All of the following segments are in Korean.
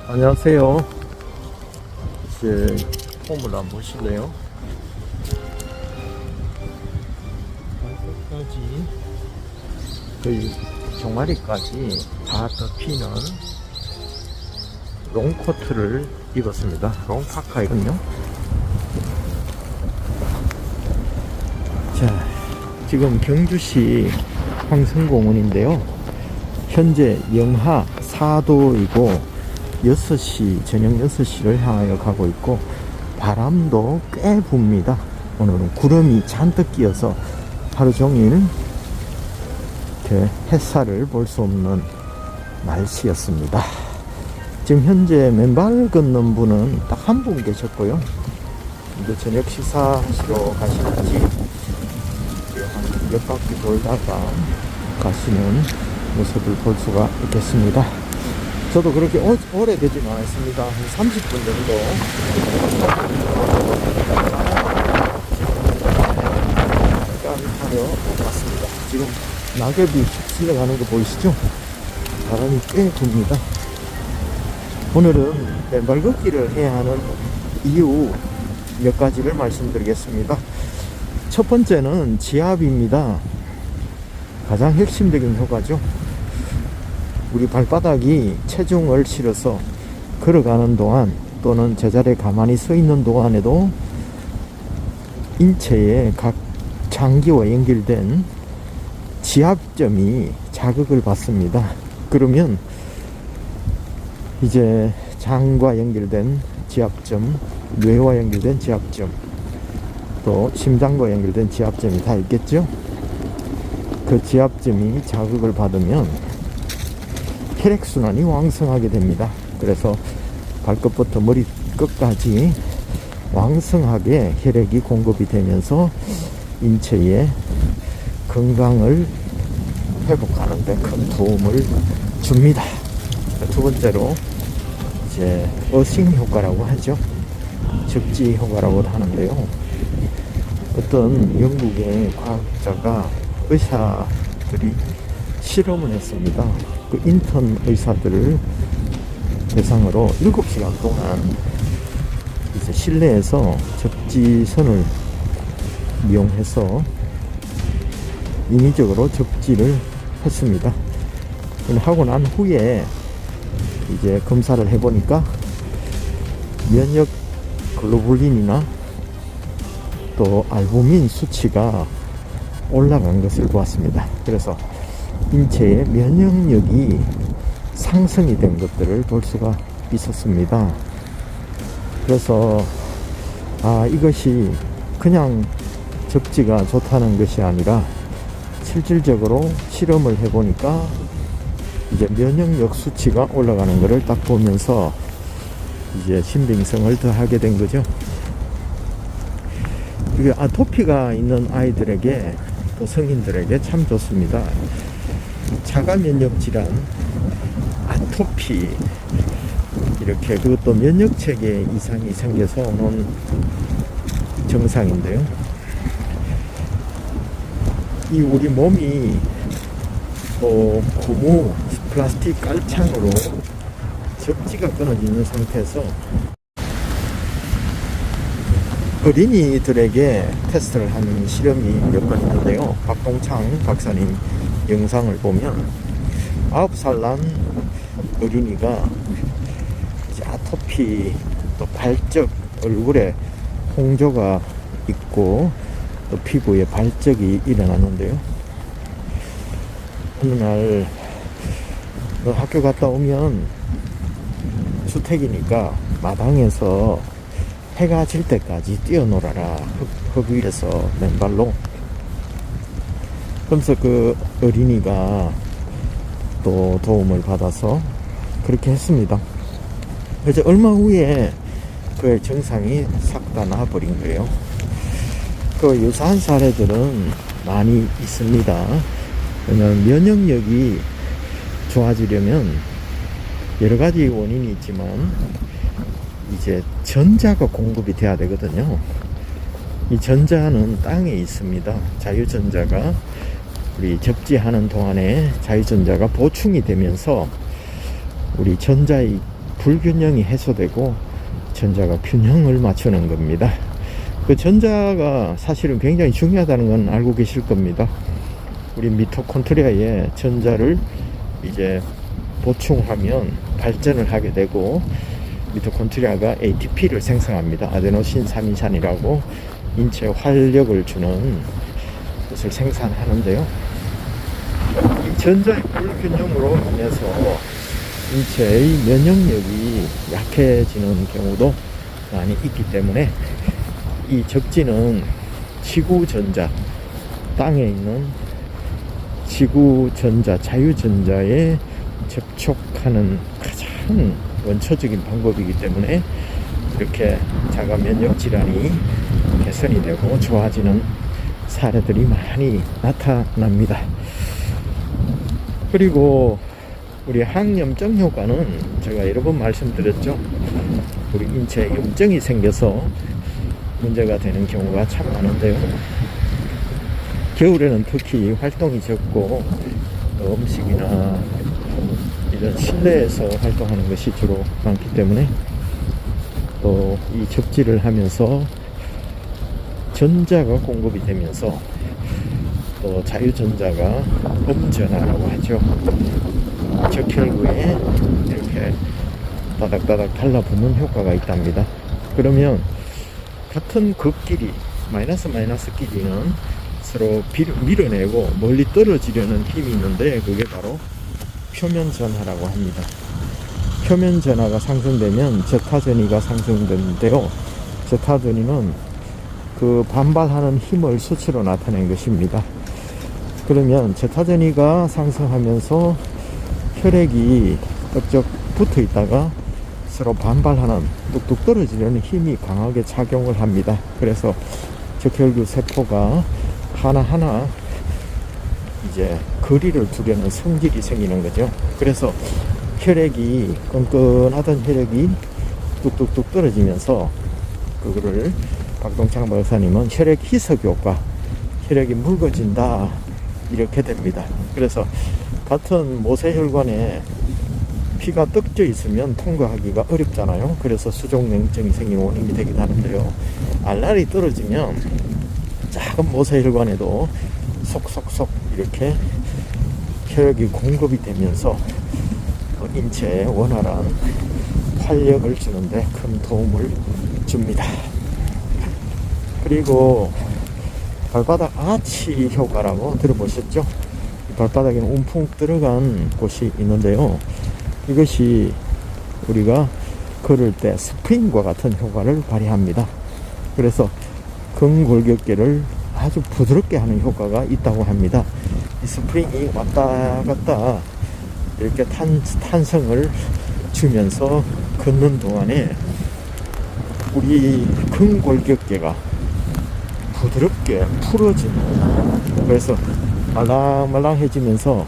안녕하세요. 이제 폼을 한번 보실래요? 발끝까지 거의 종아리까지 다 덮이는 롱코트를 입었습니다. 롱파카이군요. 자, 지금 경주시 황성공원인데요. 현재 영하 4도이고 6시, 저녁 6시를 향하여 가고 있고 바람도 꽤 붑니다. 오늘은 구름이 잔뜩 끼어서 하루 종일 이렇게 햇살을 볼 수 없는 날씨였습니다. 지금 현재 맨발 걷는 분은 딱 한 분 계셨고요. 이제 저녁 식사하시러 가시는지 한 몇 바퀴 돌다가 가시는 모습을 볼 수가 있겠습니다. 저도 그렇게 오래되지는 않았습니다. 한 30분 정도 하러 왔습니다. 지금 낙엽이 실려가는 거 보이시죠? 바람이 꽤 붑니다. 오늘은 맨발 걷기를 해야 하는 이유 몇 가지를 말씀드리겠습니다. 첫 번째는 지압입니다. 가장 핵심적인 효과죠. 우리 발바닥이 체중을 실어서 걸어가는 동안 또는 제자리에 가만히 서 있는 동안에도 인체의 각 장기와 연결된 지압점이 자극을 받습니다. 그러면 이제 장과 연결된 지압점, 뇌와 연결된 지압점, 또 심장과 연결된 지압점이 다 있겠죠? 그 지압점이 자극을 받으면 혈액순환이 왕성하게 됩니다. 그래서 발끝부터 머리끝까지 왕성하게 혈액이 공급이 되면서 인체의 건강을 회복하는 데 큰 도움을 줍니다. 두 번째로 이제 어싱 효과라고 하죠. 적지 효과라고 하는데요. 어떤 영국의 과학자가 의사들이 실험을 했습니다. 그 인턴 의사들을 대상으로 7시간 동안 이제 실내에서 접지선을 이용해서 인위적으로 접지를 했습니다. 하고 난 후에 이제 검사를 해보니까 면역 글로불린이나 또 알부민 수치가 올라간 것을 보았습니다. 그래서 인체의 면역력이 상승이 된 것들을 볼 수가 있었습니다. 그래서 이것이 그냥 접지가 좋다는 것이 아니라 실질적으로 실험을 해보니까 이제 면역력 수치가 올라가는 것을 딱 보면서 이제 신빙성을 더하게 된 거죠. 이게 아토피가 있는 아이들에게 또 성인들에게 참 좋습니다. 자가 면역 질환, 아토피, 이렇게 그것도 면역 체계 이상이 생겨서 오는 증상인데요. 이 우리 몸이 고무 플라스틱 깔창으로 접지가 끊어져 있는 상태에서 어린이들에게 테스트를 한 실험이 몇 번 있는데요. 박동창 박사님 영상을 보면 9살 난 어린이가 아토피, 또 발적, 얼굴에 홍조가 있고 또 피부에 발적이 일어났는데요. 어느 날 학교 갔다 오면 주택이니까 마당에서 해가 질 때까지 뛰어놀아라, 흙 위에서 맨발로. 그러면서 그 어린이가 또 도움을 받아서 그렇게 했습니다. 그래서 얼마 후에 그의 증상이 싹 다 나아버린 거예요. 그 유사한 사례들은 많이 있습니다. 왜냐하면 면역력이 좋아지려면 여러 가지 원인이 있지만 이제 전자가 공급이 돼야 되거든요. 이 전자는 땅에 있습니다. 자유전자가 우리 접지하는 동안에 자유전자가 보충이 되면서 우리 전자의 불균형이 해소되고 전자가 균형을 맞추는 겁니다. 그 전자가 사실은 굉장히 중요하다는 건 알고 계실 겁니다. 우리 미토콘드리아에 전자를 이제 보충하면 발전을 하게 되고, 미토콘드리아가 ATP를 생성합니다. 아데노신 3인산이라고 인체에 활력을 주는 것을 생산하는데요. 이 전자의 불균형으로 인해서 인체의 면역력이 약해지는 경우도 많이 있기 때문에, 이 적지는 지구전자, 땅에 있는 지구전자, 자유전자에 접촉하는 가장 원초적인 방법이기 때문에 이렇게 자가 면역 질환이 개선이 되고 좋아지는 사례들이 많이 나타납니다. 그리고 우리 항염증 효과는 제가 여러 번 말씀드렸죠. 우리 인체에 염증이 생겨서 문제가 되는 경우가 참 많은데요. 겨울에는 특히 활동이 적고 음식이나 이런 실내에서 활동하는 것이 주로 많기 때문에, 또 이 적지를 하면서 전자가 공급이 되면서 또 자유전자가 음전하라고 하죠. 적혈구에 이렇게 다닥다닥 달라붙는 효과가 있답니다. 그러면 같은 극끼리, 마이너스 끼리는 서로 밀어내고 멀리 떨어지려는 힘이 있는데, 그게 바로 표면 전하라고 합니다. 표면 전하가 상승되면 제타전이가 상승되는데요. 제타전이는 그 반발하는 힘을 수치로 나타낸 것입니다. 그러면 제타전이가 상승하면서 혈액이 쩍쩍 붙어 있다가 서로 반발하는, 뚝뚝 떨어지려는 힘이 강하게 작용을 합니다. 그래서 적혈구 세포가 하나하나 이제 거리를 두려는 성질이 생기는 거죠. 그래서 혈액이, 끈끈하던 혈액이 뚝뚝뚝 떨어지면서, 그거를 박동창 박사님은 혈액 희석 효과, 혈액이 묽어진다, 이렇게 됩니다. 그래서 같은 모세혈관에 피가 떡져 있으면 통과하기가 어렵잖아요. 그래서 수족냉증이 생기는 원인이 되기도 하는데요. 알알이 떨어지면 작은 모세혈관에도 속속속 이렇게 혈액이 공급이 되면서 인체에 원활한 활력을 주는데 큰 도움을 줍니다. 그리고 발바닥 아치 효과라고 들어보셨죠? 발바닥에 움푹 들어간 곳이 있는데요. 이것이 우리가 걸을 때 스프링과 같은 효과를 발휘합니다. 그래서 근골격계를 아주 부드럽게 하는 효과가 있다고 합니다. 이 스프링이 왔다 갔다 이렇게 탄성을 주면서 걷는 동안에 우리 근골격계가 부드럽게 풀어지는, 그래서 말랑말랑해지면서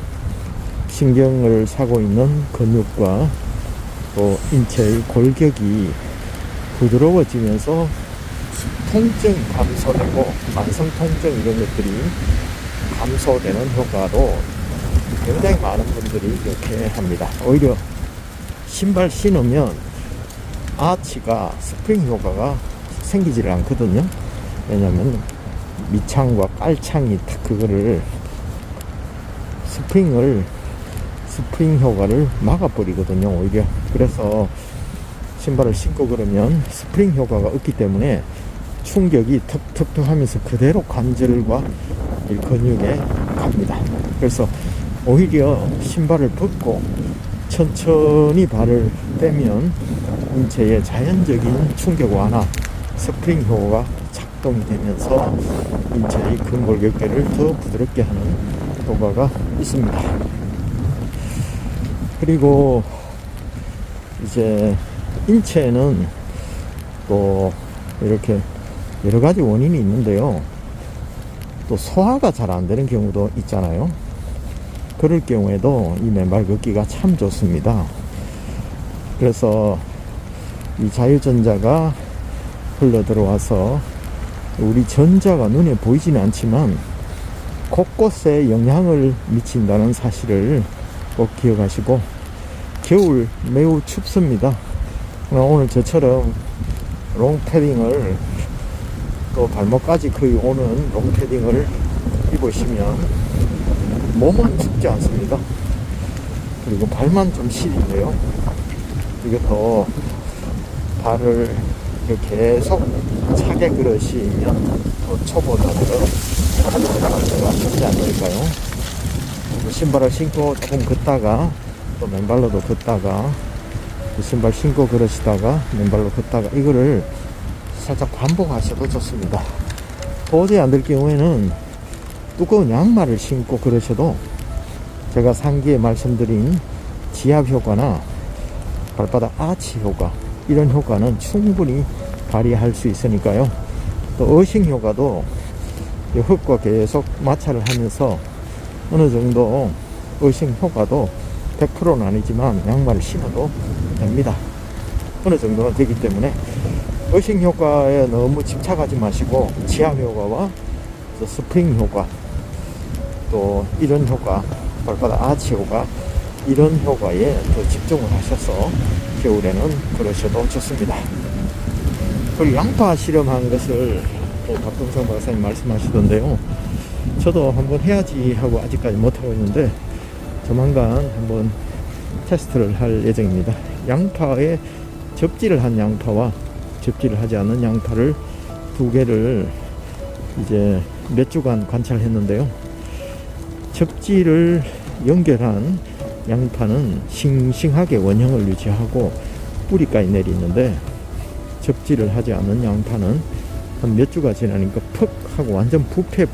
신경을 사고 있는 근육과 또 인체의 골격이 부드러워지면서 통증 감소되고 만성 통증 이런 것들이 감소되는 효과로 굉장히 많은 분들이 이렇게 합니다. 오히려 신발 신으면 아치가 스프링 효과가 생기질 않거든요. 왜냐면 밑창과 깔창이 딱 그거를 스프링 효과를 막아버리거든요, 오히려. 그래서 신발을 신고 그러면 스프링 효과가 없기 때문에 충격이 턱턱턱 하면서 그대로 관절과 근육에 갑니다. 그래서 오히려 신발을 벗고 천천히 발을 떼면 인체의 자연적인 충격 완화, 스프링 효과가 작동이 되면서 인체의 근골격계를 더 부드럽게 하는 효과가 있습니다. 그리고 이제 인체에는 또 이렇게 여러 가지 원인이 있는데요. 또 소화가 잘 안 되는 경우도 있잖아요. 그럴 경우에도 이 맨발 걷기가 참 좋습니다. 그래서 이 자유전자가 흘러 들어와서 우리 전자가 눈에 보이지는 않지만 곳곳에 영향을 미친다는 사실을 꼭 기억하시고, 겨울 매우 춥습니다. 오늘 저처럼 롱패딩을 또 발목까지 거의 오는 롱패딩을 입으시면 몸은 춥지 않습니다. 그리고 발만 좀 시린데요. 이게 더 발을 계속 차게 걸으시면 더 초보자들은 쉽지 않을까요? 신발을 신고 조금 걷다가 또 맨발로도 걷다가 신발 신고 걸으시다가 맨발로 걷다가 이거를 살짝 반복하셔도 좋습니다. 도저히 안 될 경우에는 두꺼운 양말을 신고 걸으셔도 제가 상기에 말씀드린 지압 효과나 발바닥 아치 효과 이런 효과는 충분히 발휘할 수 있으니까요. 또 어싱 효과도 흙과 계속 마찰을 하면서 어느 정도 어싱 효과도 100%는 아니지만 양말을 신어도 됩니다. 어느 정도는 되기 때문에 어싱 효과에 너무 집착하지 마시고 지압 효과와 스프링 효과 또 이런 효과 발바닥 아치 효과 이런 효과에 더 집중을 하셔서 겨울에는 그러셔도 좋습니다. 그리고 양파 실험한 것을 박동성 박사님 말씀하시던데요. 저도 한번 해야지 하고 아직까지 못하고 있는데 조만간 한번 테스트를 할 예정입니다. 양파에 접지를 한 양파와 접지를 하지 않은 양파를 두 개를 이제 몇 주간 관찰했는데요. 접지를 연결한 양파는 싱싱하게 원형을 유지하고 뿌리까지 내리는데 접지를 하지 않은 양파는 한 몇 주가 지나니까 퍽 하고 완전 부패